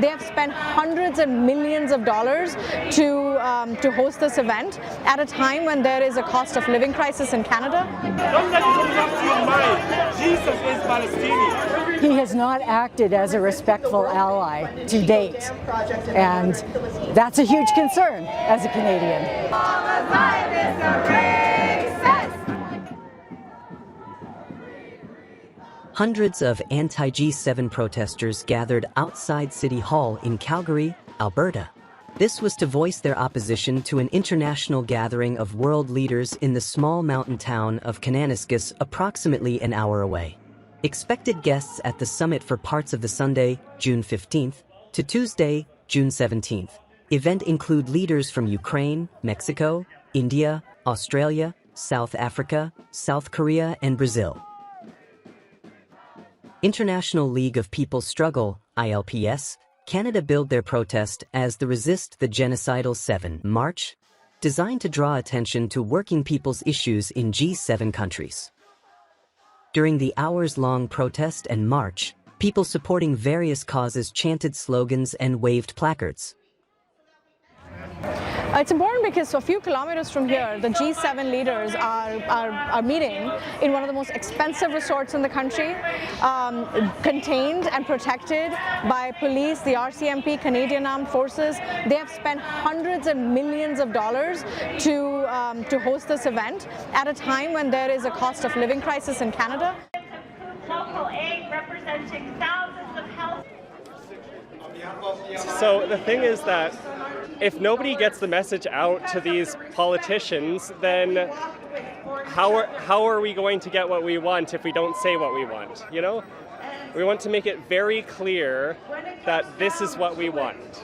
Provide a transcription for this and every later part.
They have spent hundreds and millions of dollars to host this event at a time when there is a cost of living crisis in Canada. Don't let it come back to your mind. Jesus is Palestinian. He has not acted as a respectful ally to date, and that's a huge concern as a Canadian. Hundreds of anti-G7 protesters gathered outside City Hall in Calgary, Alberta. This was to voice their opposition to an international gathering of world leaders in the small mountain town of Kananaskis, approximately an hour away. Expected guests at the summit for parts of the Sunday, June 15th, to Tuesday, June 17th. Event include leaders from Ukraine, Mexico, India, Australia, South Africa, South Korea, and Brazil. International League of People's Struggle, ILPS, Canada billed their protest as the Resist the Genocidal 7 March, designed to draw attention to working people's issues in G7 countries. During the hours-long protest and march, people supporting various causes chanted slogans and waved placards. It's important because a few kilometers from here, the G7 leaders are meeting in one of the most expensive resorts in the country, contained and protected by police, the RCMP, Canadian Armed Forces. They have spent hundreds and millions of dollars to host this event at a time when there is a cost of living crisis in Canada. Local aid representing thousands of health. So the thing is that if nobody gets the message out to these politicians, then how are we going to get what we want if we don't say what we want, you know? We want to make it very clear that this is what we want.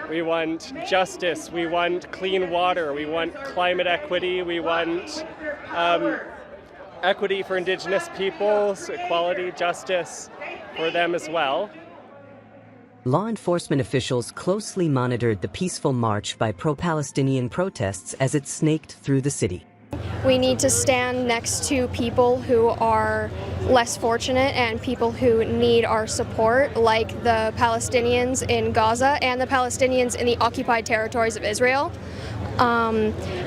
We want justice, we want clean water, we want climate equity, we want equity for Indigenous peoples, equality, justice for them as well. Law enforcement officials closely monitored the peaceful march by pro-Palestinian protests as it snaked through the city. We need to stand next to people who are less fortunate and people who need our support, like the Palestinians in Gaza and the Palestinians in the occupied territories of Israel.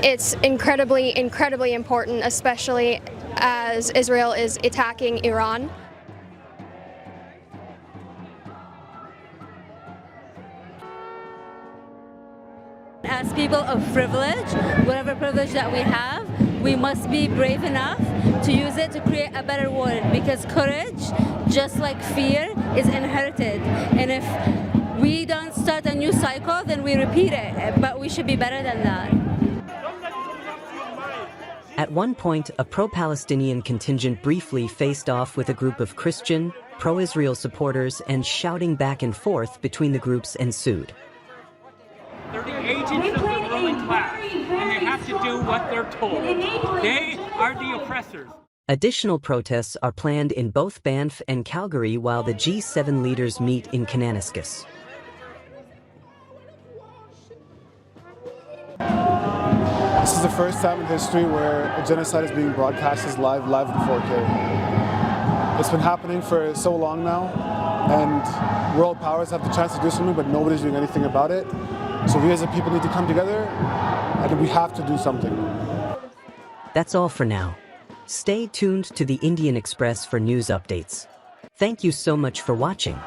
It's incredibly important, especially as Israel is attacking Iran. As people of privilege, whatever privilege that we have, we must be brave enough to use it to create a better world, because courage, just like fear, is inherited. And if we don't start a new cycle, then we repeat it, but we should be better than that. At one point, a pro-Palestinian contingent briefly faced off with a group of Christian, pro-Israel supporters, and shouting back and forth between the groups ensued. They're the agents of the ruling class, and they have to do what they're told. They are the oppressors. Additional protests are planned in both Banff and Calgary while the G7 leaders meet in Kananaskis. This is the first time in history where a genocide is being broadcast live in 4K. It's been happening for so long now, and world powers have the chance to do something, but nobody's doing anything about it. So we as a people need to come together, and we have to do something. That's all for now. Stay tuned to the Indian Express for news updates. Thank you so much for watching.